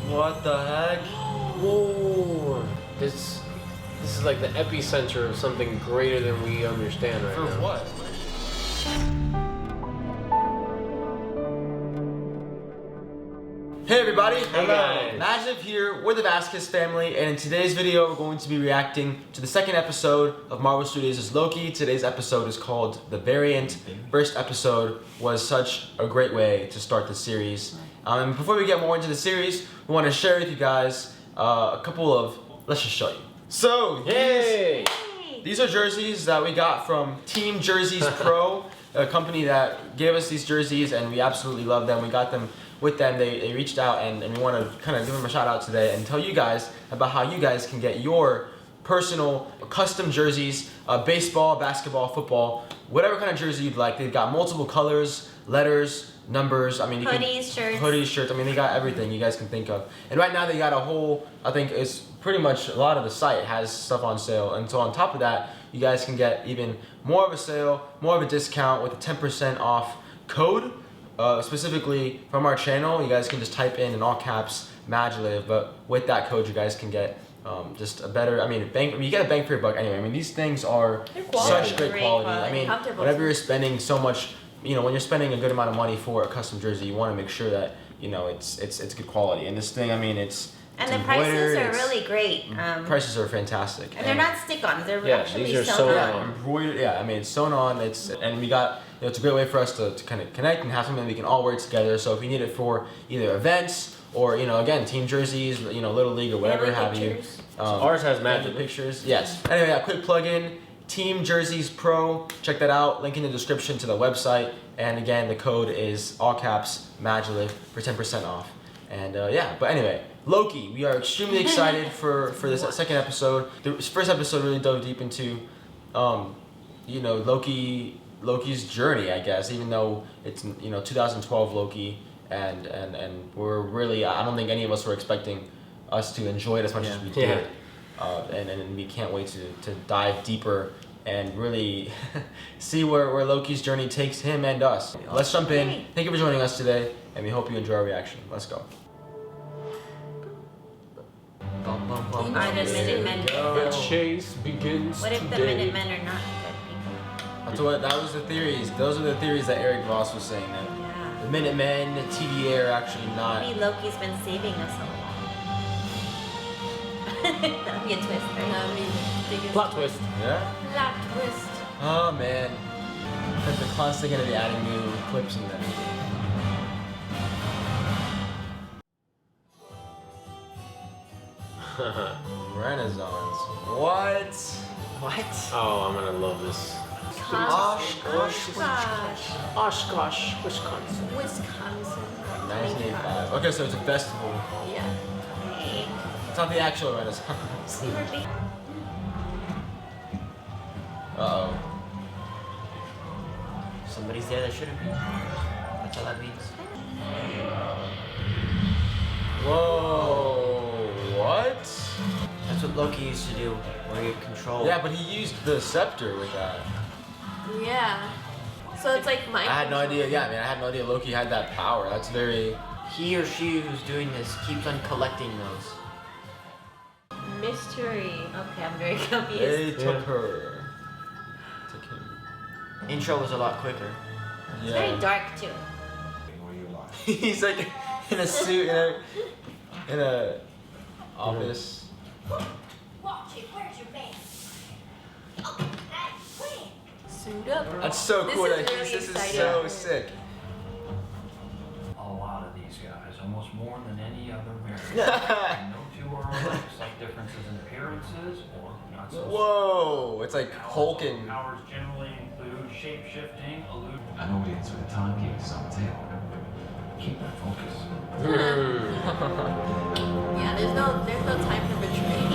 What the heck? Whoa! This is like the epicenter of something greater than we understand right For now. what? Hey everybody! Hey guys. MaJeliv here, we're the Vasquez family, and in today's video we're going to be reacting to the second episode of Marvel Studios' Loki. Today's episode is called The Variant. First episode was such a great way to start the series. And before we get more into the series, we want to share with you guys a couple of, let's just show you. So, Yay! these are jerseys that we got from Team Jerseys Pro, a company that gave us these jerseys, and we absolutely love them. We got them with them. They reached out, and we want to kind of give them a shout out today and tell you guys about how you guys can get your personal custom jerseys, baseball, basketball, football, whatever kind of jersey you'd like. They've got multiple colors, letters, numbers. I mean, shirts. Hoodies, shirts. I mean, they got everything you guys can think of. And right now they got a whole, I think it's pretty much a lot of the site has stuff on sale. And so on top of that, you guys can get even more of a sale, more of a discount with a 10% off code. Specifically from our channel, you guys can just type in all caps MaJeliv, but with that code you guys can get just a better, you get a bang for your buck anyway. I mean, these things are such great quality. I mean, whenever you're spending so much, when you're spending a good amount of money for a custom jersey, you want to make sure that, it's good quality. And this thing, I mean, it's the prices are really great. Prices are fantastic. And they're not stick-ons, they're actually these are sewn on. Embroidered, I mean, it's sewn on. And we got, it's a great way for us to kind of connect and have something that we can all wear together. So if you need it for either events or, again, team jerseys, Little League or whatever have you. So ours has MaJeliv pictures. Yes. Anyway, a quick plug-in. Team Jerseys Pro. Check that out. Link in the description to the website. And again, the code is all caps MaJeliv for 10% off. And but anyway, Loki. We are extremely excited for this second episode. The first episode really dove deep into, Loki's journey, I guess. Even though it's 2012 Loki, and we're really, I don't think any of us were expecting us to enjoy it as much as we did. And we can't wait to dive deeper and really see where Loki's journey takes him and us. Let's jump in. Thank you for joining us today, and we hope you enjoy our reaction. Let's go. The chase begins. What if the today. Minutemen are not good So that was the theories. Those are the theories that Eric Voss was saying. That people? the Minutemen, the TVA are actually not. Maybe Loki's been saving us all along. That'll be a twist, right? Plot twist. Yeah? Plot twist. Oh man. Because they're constantly going to be adding new clips in there. Renaissance. What? Oh, I'm gonna love this. Oshkosh, Wisconsin. 1985. Okay, so it's a festival. Yeah. It's not the actual Renaissance. Uh-oh. Somebody's there that shouldn't be. That's all that means. Whoa. What? That's what Loki used to do, where he control. Yeah, but he used the scepter with that. Yeah. So it's like mind I had no control. idea. Yeah, I mean, I had no idea Loki had that power. That's very. He or she who's doing this keeps on collecting those. Mystery. Okay, I'm very confused. They took her. Took him. Intro was a lot quicker. It's very dark too. He's like in a suit in a office. Suit up. That's so cool. This is That really this is exciting. so sick. A lot of these guys, almost more than any other variant. No two are alike, slight differences in appearances or not so. Whoa! It's like Hulk and. Powers generally include shape-shifting, illusion. I know we answer the timekeepers on the table. Keep that focus. Yeah, there's no time for betrayal.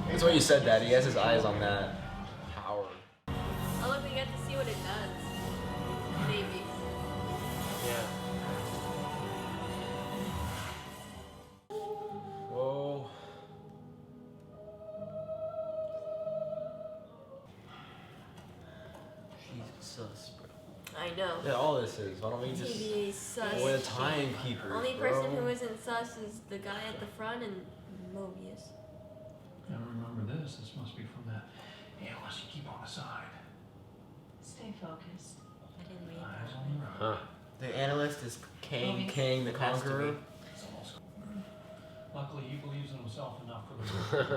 That's what you said, Daddy. He has his eyes on that power. Oh look, we get to see what it does. Maybe. Yeah. Whoa. Jesus, bro. I know. Yeah, all this is. Why don't we just... TVA sus. We're the timekeepers, Only bro. person who isn't sus is the guy at the front and Mobius. Now remember this. This must be from that ALS you keep on the side. Stay focused. I didn't read Eyes that. on the road. Huh. The analyst is Kang. King the Has to be. Conqueror. It's almost. Luckily, he believes in himself enough for the work. If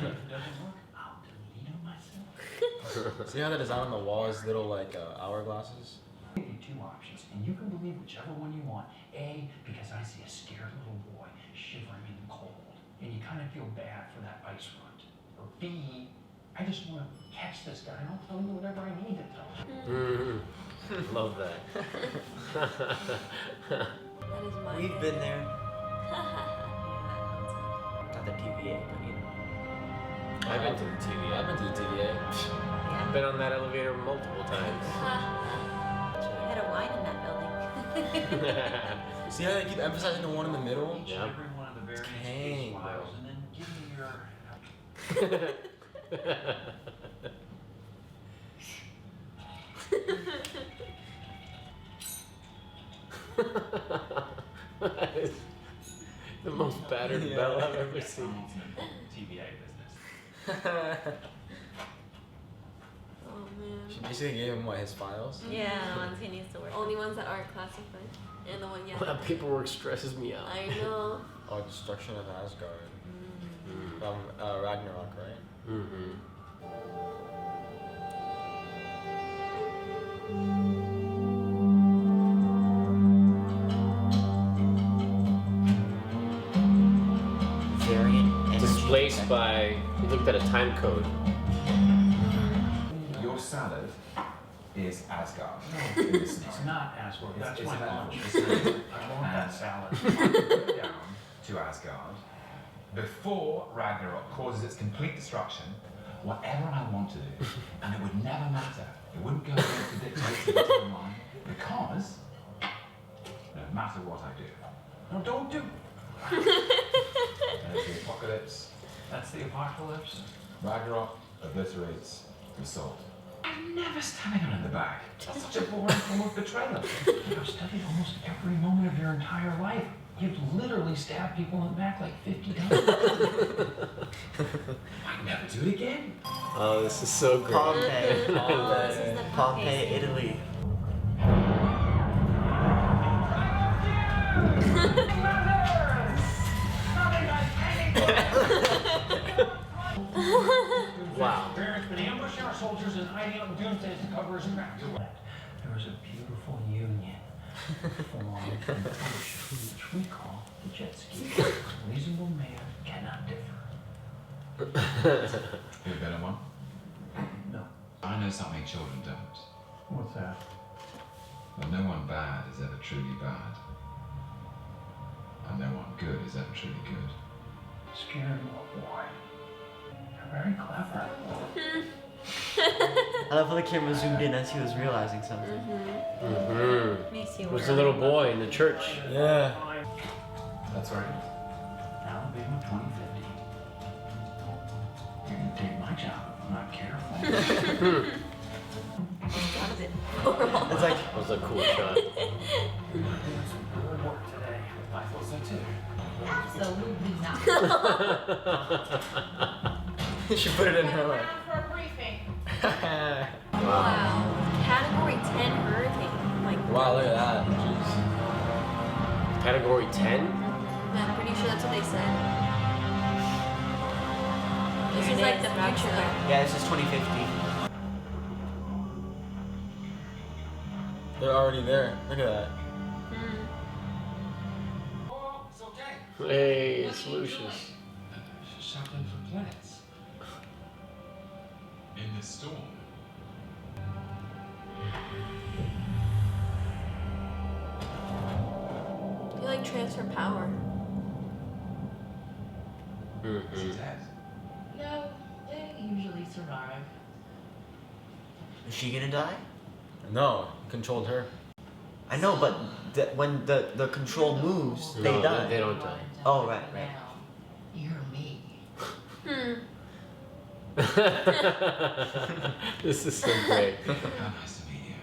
it doesn't work, I'll delete him myself. See how that design on the wall is little like hourglasses? I'll give you two options, and you can believe whichever one you want. A, because I see a scared little boy shivering in the cold, and you kind of feel bad for that ice front. Or B, I just want to catch this guy, and I'll tell you whatever I need to tell him. Love that. That is my We've thing. been there. Not the TVA, but you know. I've been to the TVA. I've been to the TVA. I've been on that elevator multiple times. I had a wine in that building. See how they keep emphasizing the one in the middle? Each Yeah. and every one of the various Kang, case bro. files, and then give me your... That is the most battered Yeah. bell I've ever seen. TVA business. Oh man. She basically gave him what, his files? Yeah, the ones he needs to work Only ones that aren't classified. And the one, yeah. That paperwork stresses me out. I know. Oh, destruction of Asgard. Mm. From Ragnarok, right? Mm-hmm. Variant energy. Displaced by. He looked at a time code. Your salad is Asgard. in this It's scenario. not Asgard, that's It's my an lunch. animal. I want that salad. Go down to Asgard before Ragnarok causes its complete destruction. Whatever I want to do, and it would never matter. It wouldn't go against the dictates of the timeline because no matter what I do. No, don't do. There's the apocalypse. That's the apocalypse. Ragnarok obliterates the soul. I'm never stabbing her in the back. That's such a boring form of betrayal. You've studied almost every moment of your entire life. You've literally stabbed people in the back like 50 times. I'd never do it again. Oh, this is so great. Pompeii. Oh, this is the Pompeii, Italy. Wow. Barrett's been ambushing our soldiers and hiding out in doomsday to cover his tracks. There was a beautiful union formed in Ocean, which we call the jet ski. A reasonable man cannot differ. You a better one? No. I know something children don't. What's that? That no one bad is ever truly bad. And no one good is ever truly good. Scared little boy. You're very clever. I love how the camera zoomed in as he was realizing something. Mm-hmm. Makes you It was a worry. little boy in the church. Yeah. That's right. Alabama 2050. You're gonna take my job if I'm not careful. Got a bit. It's like, That was a cool shot. Good work today. I thought so too. Absolutely not. She put it in her like. For a briefing. Wow, Wow. Category 10 hurricane. Like, look at that. Jeez. Category 10? I'm pretty sure that's what they said. This Here is it like is, the rock future. star. yeah, this is 2050. They're already there. Look at that. Oh, it's okay. Hey, it's Lucius. Shopping for planets. In this storm. You like transfer power. Is he Mm-hmm. dead? No, they usually survive. Is she gonna die? No, controlled her. I know, but when the control moves, they No, die. they don't die. Oh, right. Now, you're me. This is so great. How nice to meet you.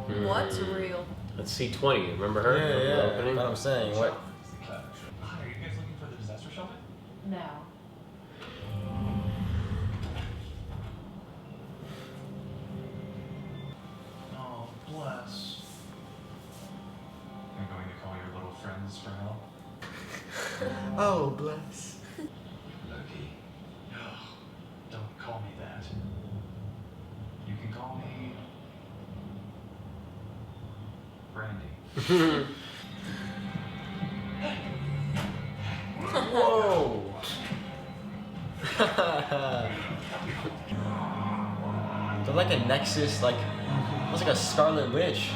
What's real? Let's see 20. Remember her? Yeah, The yeah. opening? That's what I'm saying. What? Hi, are you guys looking for the disaster shelter? No. Oh, bless. You're going to call your little friends for help? Oh, bless. Loki. Don't call me that. You can call me Brandy. Whoa! They're like a nexus, like almost like a Scarlet Witch.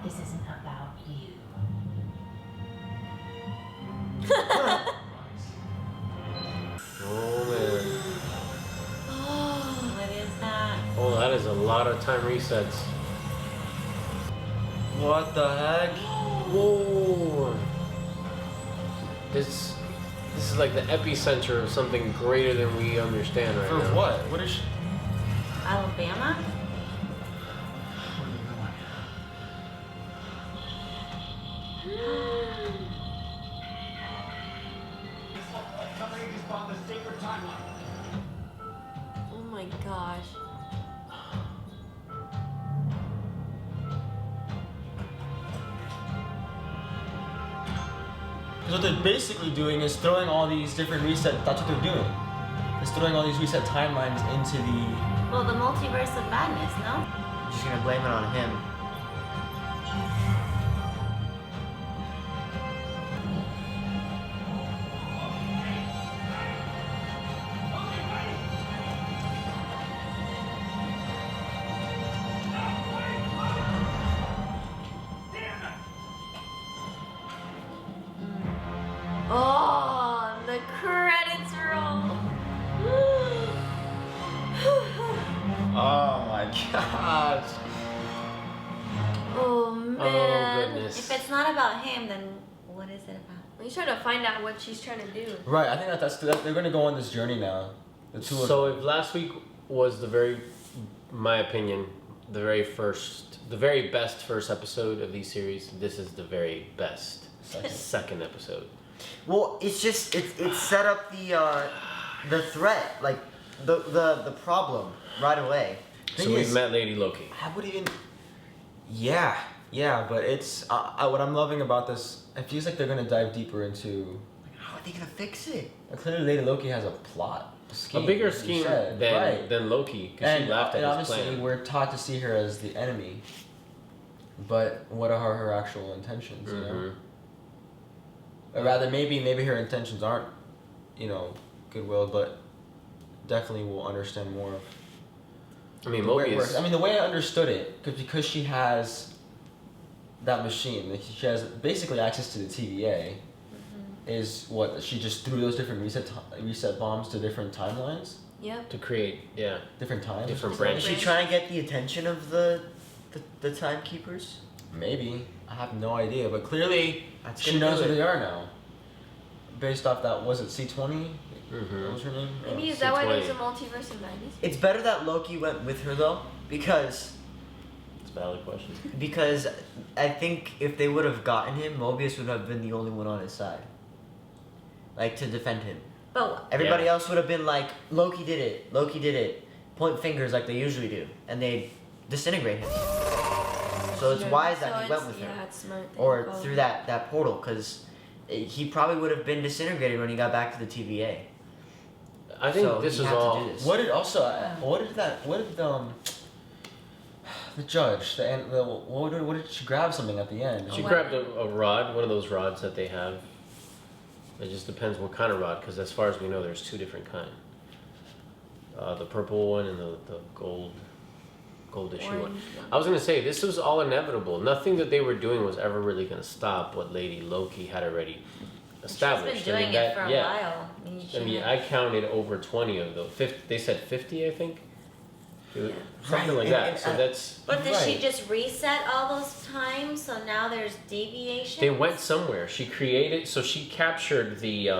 This isn't about you. Oh man. What is that? Oh, that is a lot of time resets. What the heck? Whoa. This is like the epicenter of something greater than we understand right For now. what? What is she? Alabama? Somebody just found the sacred timeline. Oh my gosh. Because what they're basically doing is throwing all these different reset. That's what they're doing. It's throwing all these reset timelines into the. Well, the Multiverse of Madness, no? Just gonna blame it on him. Oh, the credits roll. Oh my gosh. Oh man. goodness. If it's not about him, then what is it about? He's trying to find out what she's trying to do. Right. I think that's they're gonna go on this journey now. The two of So them. if last week was my opinion, the very best first episode of these series, this is the very best second episode. Well, it's just it set up the threat, like the problem right away. So Thing we've is- met Lady Loki. I would even. Yeah, but it's what I'm loving about this. It feels like they're gonna dive deeper into. How are they gonna fix it? Clearly, Lady Loki has a plot, scheme, A bigger as you scheme said. than Right. than Loki, because she And, laughed and at his obviously, plan. we're taught to see her as the enemy. But what are her actual intentions? You know? Or rather, maybe her intentions aren't, goodwill, but definitely we'll understand more of. I mean, the way it works. Mobius. I mean, the way I understood it, because she has that machine, like she has basically access to the TVA, is what she just threw those different reset bombs to different timelines, Yep. To create, different times, Different Is branches. she trying to get the attention of the timekeepers? Maybe, I have no idea, but clearly That's she gonna knows do who it. they are now. Based off that, was it C20? What was her name? Maybe is so that why there's a 20. multiverse of madness? It's better that Loki went with her though, because It's a valid question. I think if they would have gotten him, Mobius would have been the only one on his side, like to defend him. But Everybody Yeah. else would have been like, Loki did it, point fingers like they usually do, and they disintegrate him. So it's wise that he went with her, Yeah, it's smart. that or you called through it. that portal, because he probably would have been disintegrated when he got back to the TVA. I think So this he is had to all. do this. What did the judge, what did she grab something at the end? She A grabbed a rod, one of those rods that they have. It just depends what kind of rod, because as far as we know, there's two different kinds. The purple one and the goldish one. Orange. I was gonna say this was all inevitable. Nothing that they were doing was ever really gonna stop what Lady Loki had already she's established. been doing it for a while. I counted over 20 of those. They said 50, I think. Something Right, like and- that. and So I- that's. But did she Right. just reset all those times, so now there's deviation? They went somewhere. She created, so she captured the,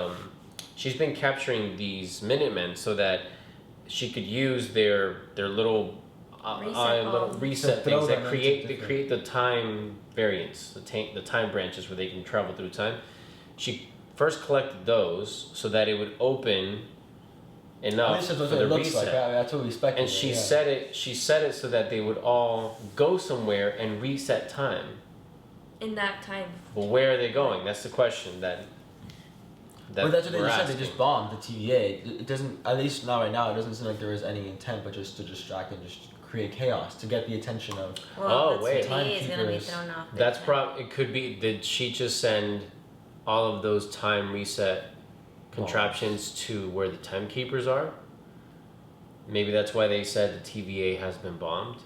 she's been capturing these Minutemen so that she could use their little little reset To throw things them that into create different- create the time variants, the time branches where they can travel through time. She first collected those so that it would open enough This is for what the it looks reset. like. That's what we expected. And she yeah. set it. She set it so that they would all go somewhere and reset time. In that time. But where are they going? That's the question that. Well, that's what they we're just said. They asking. just bombed the TVA. It doesn't, at least not right now. It doesn't seem like there is any intent, but just to distract and just create chaos to get the attention of. Oh, the wait. TV is gonna be Timekeepers. thrown off. big That's time. It could be. Did she just send all of those time reset contraptions to where the timekeepers are? Maybe that's why they said the TVA has been bombed.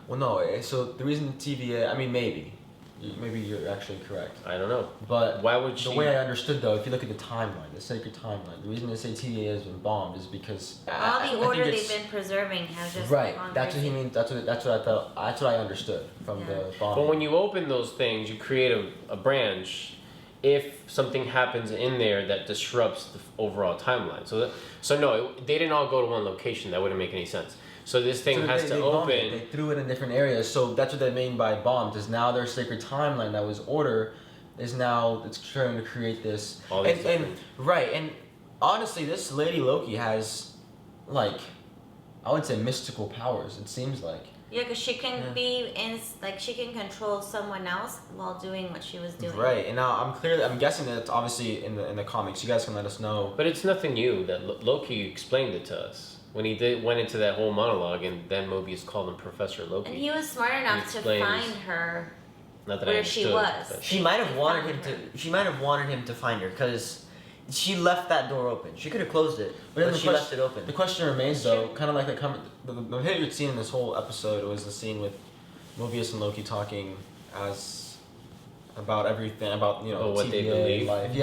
Well, no. So the reason the TVA, I mean, maybe you're actually correct. I don't know. But Why would she? the way I understood, though, if you look at the timeline, the sacred timeline, the reason they say TVA has been bombed is because All I the think order it's- they've been preserving has just Right. gone That's what he crazy. means. That's what I thought. That's what I understood from Yeah. the bombing. But when you open those things, you create a branch. If something happens in there that disrupts the overall timeline, so no, they didn't all go to one location. That wouldn't make any sense. So this thing So has they to bombed it. open. They threw it in different areas. So that's what they mean by bombed. Is now their sacred timeline that was order is now it's trying to create this. All these and different- right, and honestly, this Lady Loki has, like, I would say mystical powers. It seems like. Yeah, because she can Yeah. be in, like, she can control someone else while doing what she was doing. Right, and now I'm guessing that it's obviously in the comics. You guys can let us know. But it's nothing new. That Loki explained it to us when he went into that whole monologue, and then Mobius called him Professor Loki. And he was smart enough to explains- find her. Not that I where she understood, was. but- She might have They wanted found him her. to. She might have wanted him to find her because she left that door open. She could have closed it, But then but the she question- left it open. The question remains, though, kind of like the favorite scene in this whole episode was the scene with Mobius and Loki talking about everything about Oh, what they TVA believe. life.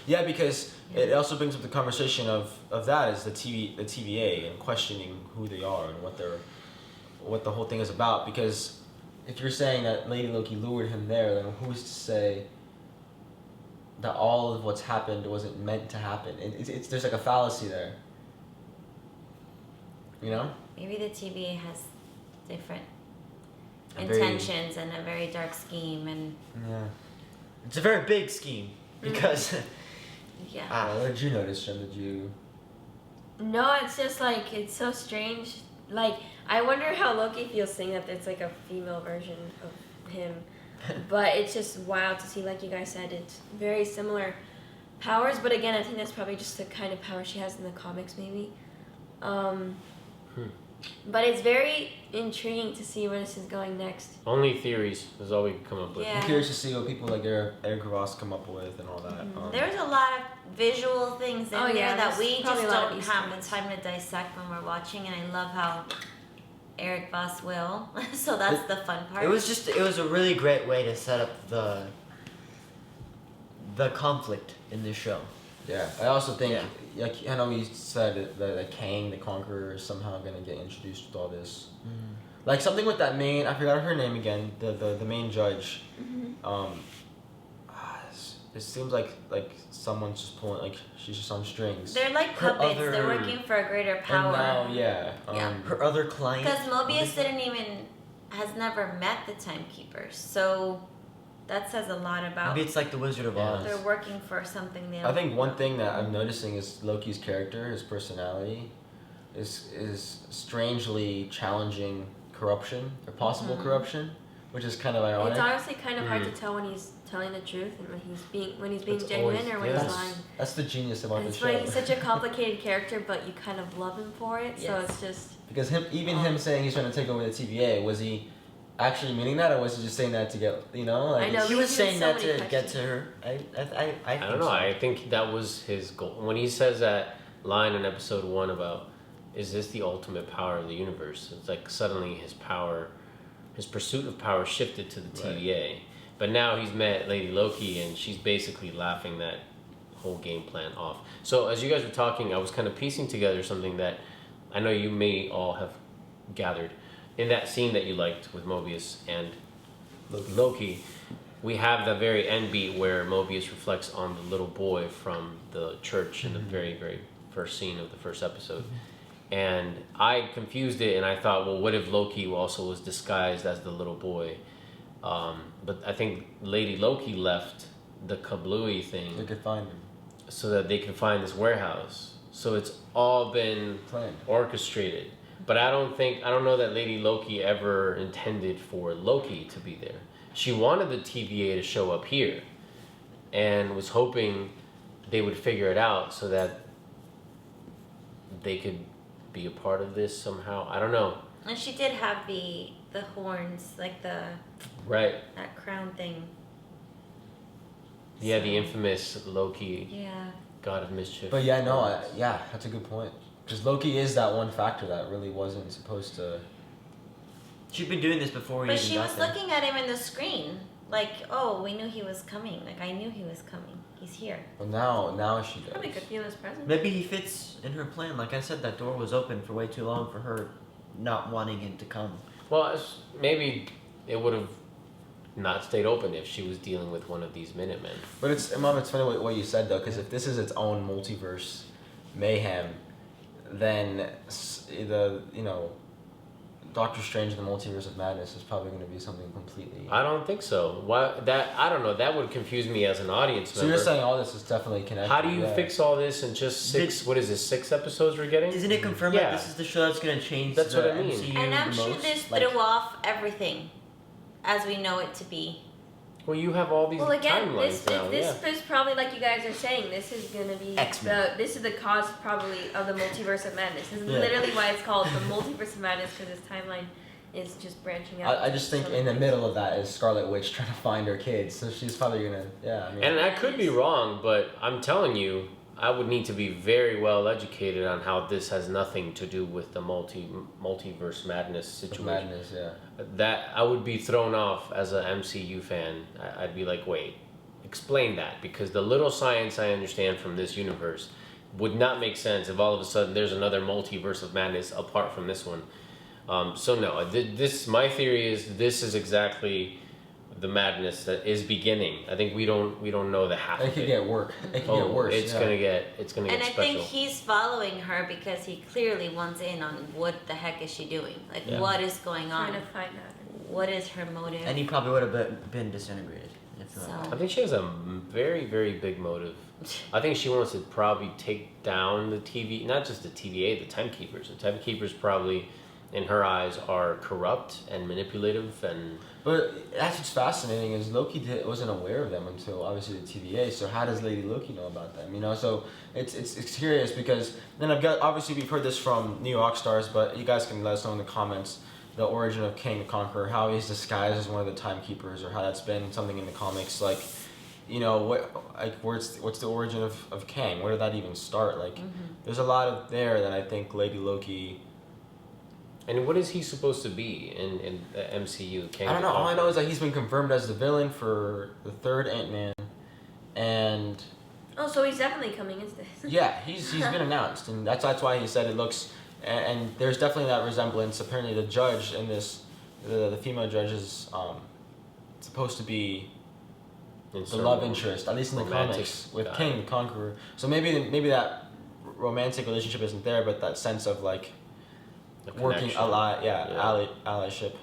Yeah, because it also brings up the conversation of that is the TVA and questioning who they are and what the whole thing is about. Because if you're saying that Lady Loki lured him there, then who's to say that all of what's happened wasn't meant to happen? It's there's like a fallacy there. You know? Maybe the TVA has different A very- intentions and a very dark scheme, and Yeah. It's a very big scheme because yeah. What did you notice, Jim? Did you? No, it's just like, it's so strange. Like, I wonder how Loki feels saying that it's like a female version of him. But it's just wild to see, like you guys said, it's very similar powers. But again, I think that's probably just the kind of power she has in the comics, maybe. But it's very intriguing to see where this is going next. Only theories is all we can come up with. Yeah. I'm curious to see what people like Eric Ross come up with and all that. There's a lot of visual things in Oh, there yeah, that there's we just probably a lot of don't Easter have the eggs. time to dissect when we're watching, and I love how Eric Voss will. So that's the fun part. it was a really great way to set up the conflict in this show. Yeah, I also think, Yeah. like I know you said that Kang the Conqueror is somehow gonna get introduced with all this. Like something with that main, I forgot her name again, the main judge. It seems like someone's just pulling, like she's just on strings. They're like Her puppets. other- They're working for a greater power. And now, yeah. Yeah. Her other client. Because Mobius has never met the Timekeepers, so that says a lot about. Maybe it's like the Wizard of Oz. They're working for something they. I think one thing that I'm noticing is Loki's character, his personality, is strangely challenging corruption or possible corruption, which is kind of ironic. It's honestly kind of hard to tell when he's telling the truth and when he's being It's genuine always- or when yeah, he's lying. That's the genius about the It's show. why he's such a complicated character, but you kind of love him for it. So Yes. it's just Because him saying he's trying to take over the TVA, was he actually meaning that, or was he just saying that to get, you know? Like, I know. He was He's saying so that many to get questions. to her. I I don't know. So. I think that was his goal. When he says that line in episode 1 about, is this the ultimate power of the universe? It's like suddenly his pursuit of power shifted to the TVA. But now he's met Lady Loki and she's basically laughing that whole game plan off. So as you guys were talking, I was kind of piecing together something that I know you may all have gathered. In that scene that you liked with Mobius and Loki, we have the very end beat where Mobius reflects on the little boy from the church in the very, very first scene of the first episode. And I confused it, and I thought, well, what if Loki also was disguised as the little boy? But I think Lady Loki left the kablooey thing They could find him. so that they can find this warehouse. So it's all been Planned. orchestrated. But I don't know that Lady Loki ever intended for Loki to be there. She wanted the TVA to show up here and was hoping they would figure it out so that they could be a part of this somehow. I don't know. And she did have the horns, like that crown thing. Yeah, the infamous Loki, Yeah. god of mischief. But yeah, no, that's a good point. Because Loki is that one factor that really wasn't supposed to. She'd been doing this before we But even she got was there. looking at him in the screen. Like, oh, we knew he was coming. Like, I knew he was coming. He's here. Well, now she does. Probably could feel his presence. Maybe he fits in her plan. Like I said, that door was open for way too long for her not wanting him to come. Well, maybe it would have not stayed open if she was dealing with one of these Minutemen. But Mom, it's funny what you said though, because if this is its own multiverse mayhem, then Doctor Strange and the Multiverse of Madness is probably going to be something completely. I don't think so. I don't know. That would confuse me as an audience So member. you're saying all this is definitely connected? How do you fix all this in just six? What is this? 6 episodes we're getting? Isn't it confirmed Yeah. that this is the show that's going to change That's the what I mean. MCU And I'm the sure most? this Like, threw off everything as we know it to be. Well, you have all these Well, again, timelines now. this is probably like you guys are saying. This is gonna be this is the cause probably of the Multiverse of Madness. This is literally why it's called the Multiverse of Madness, because this timeline is just branching out. I just think in the middle of that is Scarlet Witch trying to find her kids, so she's probably gonna And I could be wrong, but I'm telling you, I would need to be very well educated on how this has nothing to do with the multiverse madness situation. Madness, yeah. That I would be thrown off as a MCU fan. I'd be like, wait, explain that, because the little science I understand from this universe would not make sense if all of a sudden there's another multiverse of madness apart from this one. So no, my theory is this is exactly the madness that is beginning. I think we don't know the half It of could it. get worse. It could get worse. It's gonna get And I special. think he's following her because he clearly wants in on what the heck is she doing? Like, what is going on? Trying to find out. What is her motive? And he probably would have been disintegrated. If not. So- I think she has a very, very big motive. I think she wants to probably take down the TV, not just the TVA, the Timekeepers. The Timekeepers probably, in her eyes, are corrupt and manipulative and. But that's what's fascinating is Loki wasn't aware of them until obviously the TVA. So how does Lady Loki know about them? So it's curious because then obviously we've heard this from New York stars, but you guys can let us know in the comments the origin of Kang the Conqueror, how he's disguised as one of the Timekeepers, or how that's been something in the comics. What's the origin of Kang? Where did that even start? There's a lot of there that I think Lady Loki. And what is he supposed to be in the MCU? I don't know. All I know is that he's been confirmed as the villain for the third Ant-Man, and Oh, so he's definitely coming into this. yeah, he's been announced, and that's why he said it looks. And there's definitely that resemblance. Apparently, the judge in this, the female judge is supposed to be the love interest, at least in the comics, with King the Conqueror. So maybe that romantic relationship isn't there, but that sense of working allyship.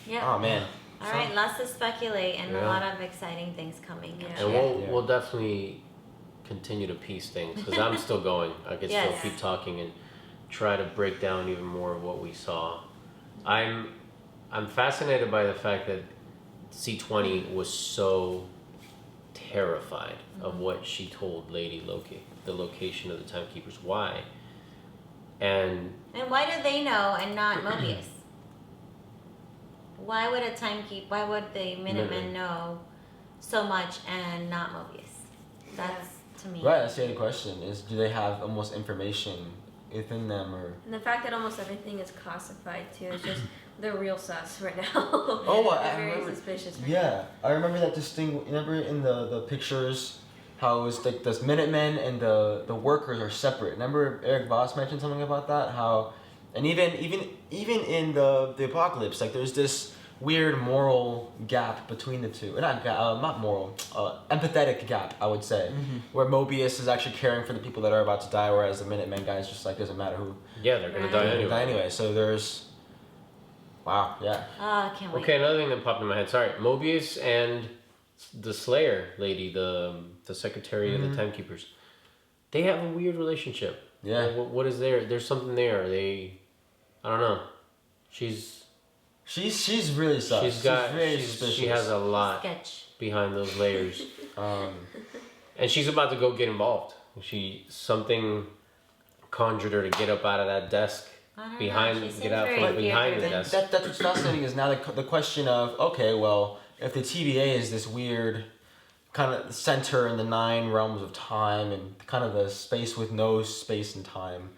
Yeah. Oh man. All right, lots to speculate and a lot of exciting things coming. Yeah. And we'll definitely continue to piece things because I'm still going. I can still keep talking and try to break down even more of what we saw. I'm fascinated by the fact that C20 was so terrified of what she told Lady Loki, the location of the Timekeepers. Why? And why do they know and not Mobius? Why would why would the Minutemen know so much and not Mobius? That's to me. Right, that's the other question is, do they have almost information within them, or? And the fact that almost everything is classified too is just they're real sus right now. Oh, they're I very remember. suspicious. Right Yeah, I remember that remember in the pictures how it was like the Minutemen and the workers are separate. Remember Eric Voss mentioned something about that? How, and even in the Apocalypse, there's this weird moral gap between the two. Not moral, empathetic gap, I would say. Where Mobius is actually caring for the people that are about to die, whereas the Minutemen guy is just like, doesn't matter who. Yeah, they're gonna die anyway. So there's, wow, yeah. Oh, I can't wait. Okay, another thing that popped in my head. Sorry, Mobius and the Slayer lady, the secretary of the Timekeepers, they have a weird relationship. Yeah. What is there? There's something there. I don't know. She's really sus. She has a lot Sketch. behind those layers. And she's about to go get involved. Something conjured her to get up out of that desk behind the desk. That's what's fascinating is now the question of, okay, well, if the TVA is this weird kind of center in the 9 realms of time and kind of the space with no space and time,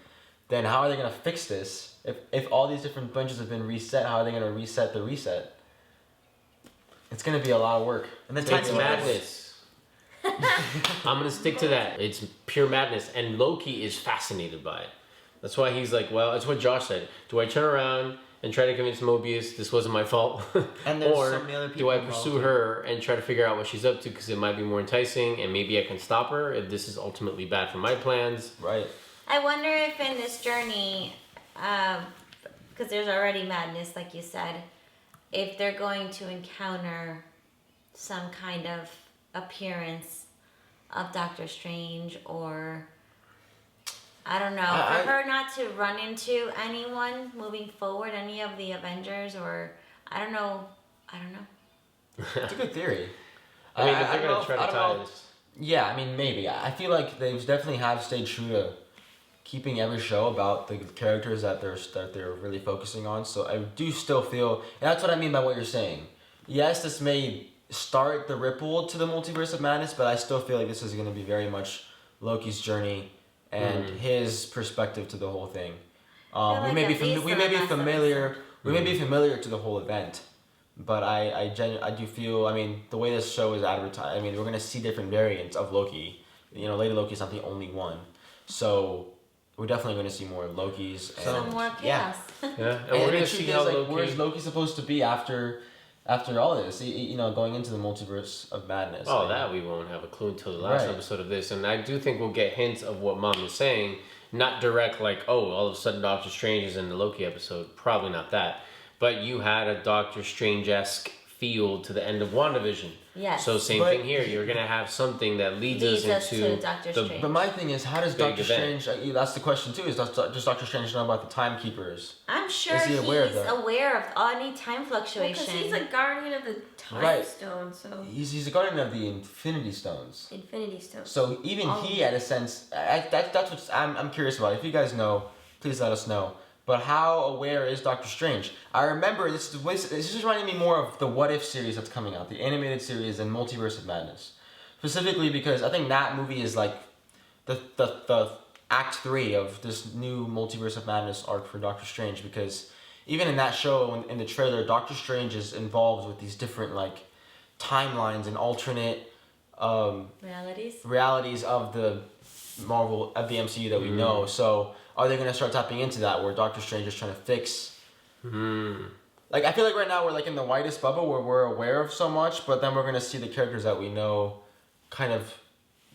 then how are they going to fix this? If all these different bunches have been reset, how are they going to reset the reset? It's going to be a lot of work. And the It's madness. I'm going to stick to that. It's pure madness. And Loki is fascinated by it. That's why he's like, well, it's what Josh said. Do I turn around and try to convince Mobius this wasn't my fault? And there's or so many other do people I involved pursue too. her and try to figure out what she's up to because it might be more enticing and maybe I can stop her if this is ultimately bad for my plans? Right. I wonder if in this journey, because there's already madness, like you said, if they're going to encounter some kind of appearance of Doctor Strange, or I don't know, for her not to run into anyone moving forward, any of the Avengers, or I don't know. It's a good theory. I mean, if they're going to try to tie this. Yeah, I mean, maybe. I feel like they definitely have stayed true to keeping every show about the characters that they're really focusing on. So I do still feel, and that's what I mean by what you're saying. Yes, this may start the ripple to the Multiverse of Madness, but I still feel like this is going to be very much Loki's journey and his perspective to the whole thing. We may be familiar to the whole event, but I do feel, I mean, the way this show is advertised, I mean, we're going to see different variants of Loki. You know, Lady Loki is not the only one. So we're definitely going to see more Lokis. Some more chaos. Yeah, and we're going to see how Loki... where's Loki supposed to be after all this? You know, going into the Multiverse of Madness. Oh, that we won't have a clue until the last episode of this. And I do think we'll get hints of what Mom is saying. Not direct, like, oh, all of a sudden Doctor Strange is in the Loki episode. Probably not that. But you had a Doctor Strange-esque feel to the end of WandaVision. Yes. So same thing here. You're going to have something that leads us into to Doctor the... Strange. But my thing is, how does Big Doctor event. Strange... That's the question, too. Does Doctor Strange know about the Timekeepers? I'm sure Is he he's aware of that? aware of any time fluctuation. Because he's a guardian of the Time Right. Stone, so He's a guardian of the Infinity Stones. Infinity Stone. So even he, at a sense... That's what I'm curious about. If you guys know, please let us know. But how aware is Doctor Strange? I remember, this is reminding me more of the What If series that's coming out, the animated series and Multiverse of Madness. Specifically because I think that movie is like the Act 3 of this new Multiverse of Madness arc for Doctor Strange, because even in that show, in the trailer, Doctor Strange is involved with these different like timelines and alternate realities of the MCU that we know. So are they going to start tapping into that, where Doctor Strange is trying to fix... Like, I feel like right now we're like in the widest bubble where we're aware of so much, but then we're going to see the characters that we know kind of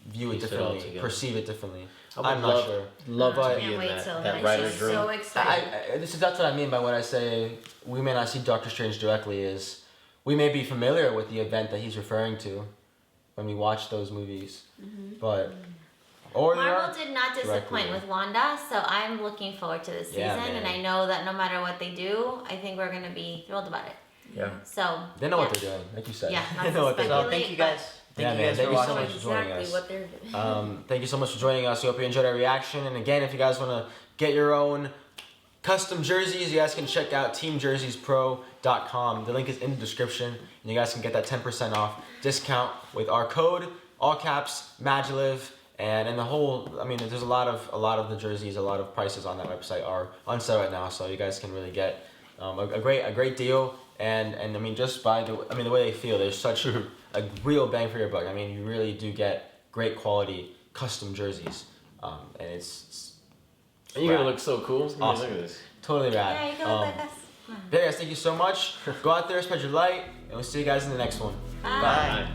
view it differently, perceive it differently. I'm not sure. Love to be Can't in wait that till writer's room. So excited. That's what I mean by when I say we may not see Doctor Strange directly, is we may be familiar with the event that he's referring to when we watch those movies, but... Marvel did not disappoint directly. with Wanda, so I'm looking forward to this season, and I know that no matter what they do, I think we're going to be thrilled about it. Yeah. So They know what they're doing, like you said. Yeah, They know what they're doing. So thank you guys. Thank you guys thank for you so watching. much for joining Exactly us. what they're doing. Thank you so much for joining us. We hope you enjoyed our reaction. And again, if you guys want to get your own custom jerseys, you guys can check out teamjerseys.pro.com. The link is in the description, and you guys can get that 10% off discount with our code, all caps, MaJeliv. And in the whole, I mean, there's a lot of the jerseys, a lot of prices on that website are on sale right now, so you guys can really get a great deal. And I mean, just by the way they feel, there's such a real bang for your buck. I mean, you really do get great quality custom jerseys, and it's And you're going to look so cool. awesome. Look at this. Totally rad. yeah, you can look like us. Yeah, guys, thank you so much. Go out there, spread your light, and we'll see you guys in the next one. Bye. Bye.